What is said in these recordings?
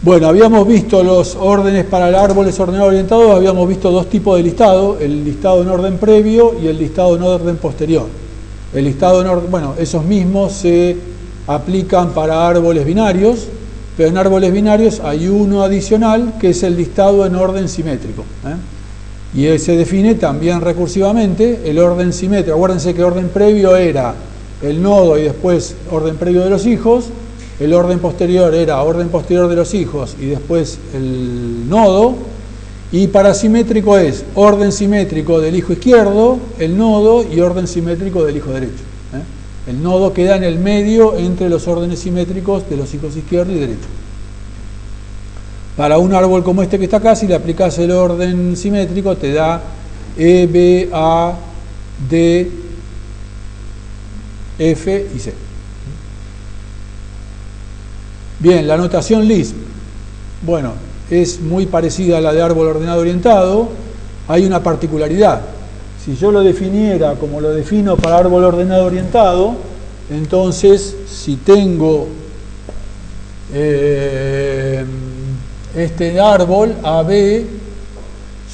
Bueno, habíamos visto los órdenes para el árboles ordenados orientados, habíamos visto dos tipos de listado, el listado en orden previo y el listado en orden posterior. El listado en orden, bueno, esos mismos se aplican para árboles binarios, pero en árboles binarios hay uno adicional que es el listado en orden simétrico, y se define también recursivamente el orden simétrico. Acuérdense que el orden previo era el nodo y después orden previo de los hijos, el orden posterior era orden posterior de los hijos y después el nodo, y para simétrico es orden simétrico del hijo izquierdo, el nodo, y orden simétrico del hijo derecho. El nodo queda en el medio entre los órdenes simétricos de los hijos izquierdo y derecho. Para un árbol como este que está acá, si le aplicas el orden simétrico, te da E, B, A, D, F y C. Bien, la notación Lisp, bueno, es muy parecida a la de árbol ordenado orientado. Hay una particularidad. Si yo lo definiera como lo defino para árbol ordenado orientado, entonces si tengo este árbol AB,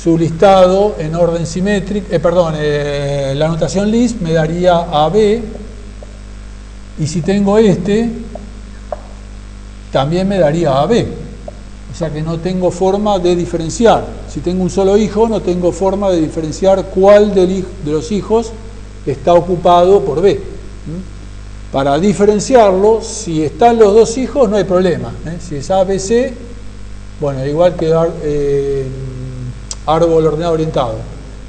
su listado en orden simétrico, la notación Lisp me daría AB, y si tengo este, también me daría AB. O sea que no tengo forma de diferenciar. Si tengo un solo hijo, no tengo forma de diferenciar cuál de los hijos está ocupado por B. Para diferenciarlo, si están los dos hijos, no hay problema. Si es A, B, C, bueno, igual que árbol ordenado orientado.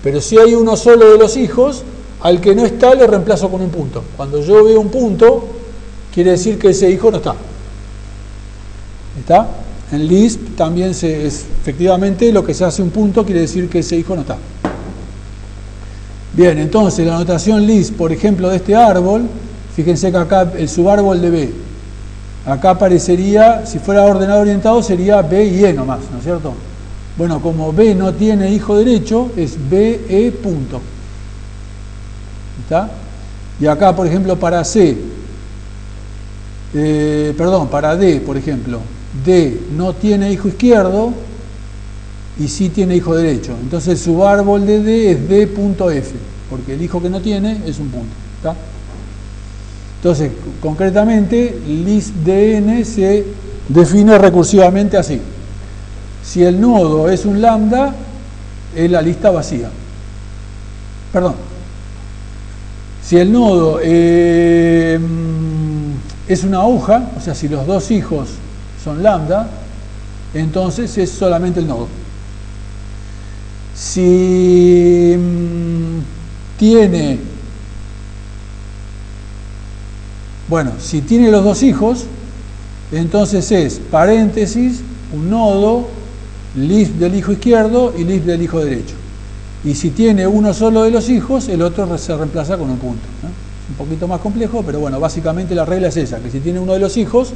Pero si hay uno solo de los hijos, al que no está le reemplazo con un punto. Cuando yo veo un punto, quiere decir que ese hijo no está. ¿Está? En Lisp también efectivamente lo que se hace un punto quiere decir que ese hijo no está. Bien, entonces la notación Lisp, por ejemplo, de este árbol, fíjense que acá el subárbol de B, acá aparecería, si fuera ordenado orientado, sería B y E nomás, ¿no es cierto? Bueno, como B no tiene hijo derecho, es B, E, punto. ¿Está? Y acá, por ejemplo, para para D, por ejemplo, D no tiene hijo izquierdo y sí tiene hijo derecho. Entonces el subárbol de D es D.F, porque el hijo que no tiene es un punto. ¿Está? Entonces, concretamente, LISP-DN se define recursivamente así. Si el nodo es un lambda, es la lista vacía. Perdón. Si el nodo es una hoja, o sea, si los dos hijos son lambda, entonces es solamente el nodo. Si tiene, si tiene los dos hijos, entonces es paréntesis, un nodo, Lisp del hijo izquierdo y Lisp del hijo derecho. Y si tiene uno solo de los hijos, el otro se reemplaza con un punto. Un poquito más complejo, pero bueno, básicamente la regla es esa, que si tiene uno de los hijos,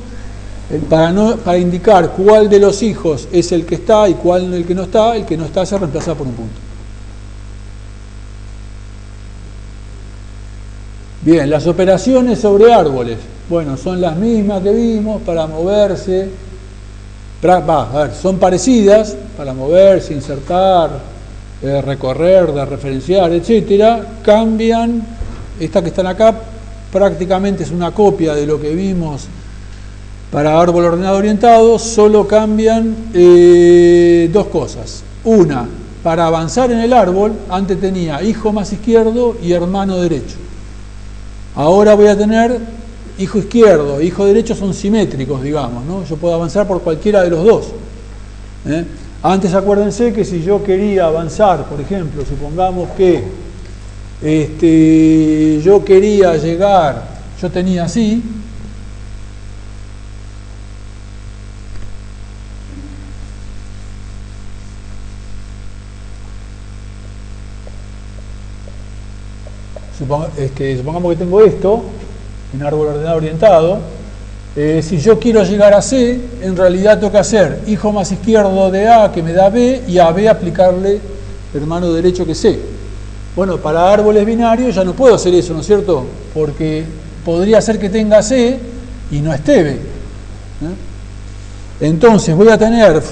para indicar cuál de los hijos es el que está y cuál el que no está se reemplaza por un punto. Bien, las operaciones sobre árboles, bueno, son las mismas que vimos para moverse, son parecidas, para moverse, insertar, recorrer, de referenciar, etcétera. Cambian, estas que están acá prácticamente es una copia de lo que vimos para árbol ordenado orientado, solo cambian dos cosas. Una, para avanzar en el árbol, antes tenía hijo más izquierdo y hermano derecho. Ahora voy a tener hijo izquierdo e hijo derecho, son simétricos, digamos, ¿no? Yo puedo avanzar por cualquiera de los dos. Antes acuérdense que si yo quería avanzar, por ejemplo, supongamos que yo quería llegar, yo tenía así, supongamos que tengo esto, en árbol ordenado orientado, si yo quiero llegar a C, en realidad tengo que hacer hijo más izquierdo de A que me da B, y a B aplicarle hermano derecho que C. Bueno, para árboles binarios ya no puedo hacer eso, ¿no es cierto? Porque podría ser que tenga C y no esté B. Entonces voy a tener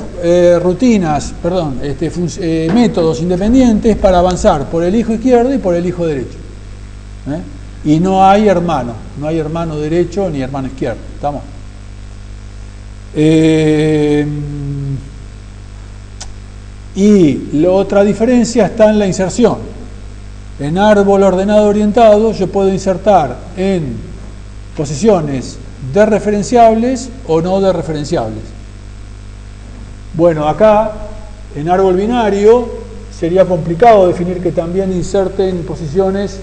métodos independientes para avanzar por el hijo izquierdo y por el hijo derecho. Y no hay hermano derecho ni hermano izquierdo. ¿Estamos? Y la otra diferencia está en la inserción. En árbol ordenado orientado yo puedo insertar en posiciones desreferenciables o no desreferenciables. Bueno, acá en árbol binario sería complicado definir que también inserte en posiciones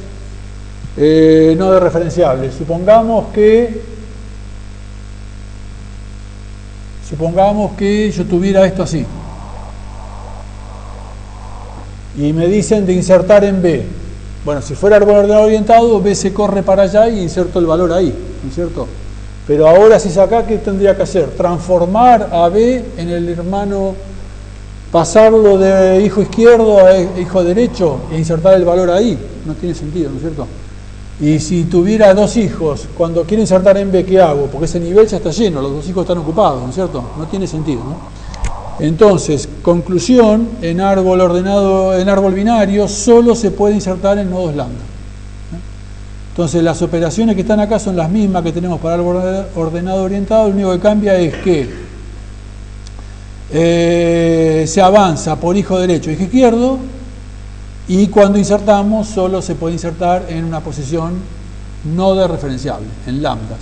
no desreferenciables. Supongamos que yo tuviera esto así y me dicen de insertar en B. Bueno, si fuera árbol ordenado orientado, B se corre para allá y inserto el valor ahí, ¿no es cierto? Pero ahora si es acá, ¿qué tendría que hacer? Transformar a B en el hermano, pasarlo de hijo izquierdo a hijo derecho e insertar el valor ahí. No tiene sentido, ¿no es cierto? Y si tuviera dos hijos, cuando quiero insertar en B, ¿qué hago? Porque ese nivel ya está lleno, los dos hijos están ocupados, ¿no es cierto? No tiene sentido, ¿no? Entonces, conclusión, en árbol binario solo se puede insertar en nodos lambda. Entonces, las operaciones que están acá son las mismas que tenemos para árbol ordenado orientado, lo único que cambia es que se avanza por hijo derecho e hijo izquierdo, y cuando insertamos solo se puede insertar en una posición no desreferenciable, en lambdas.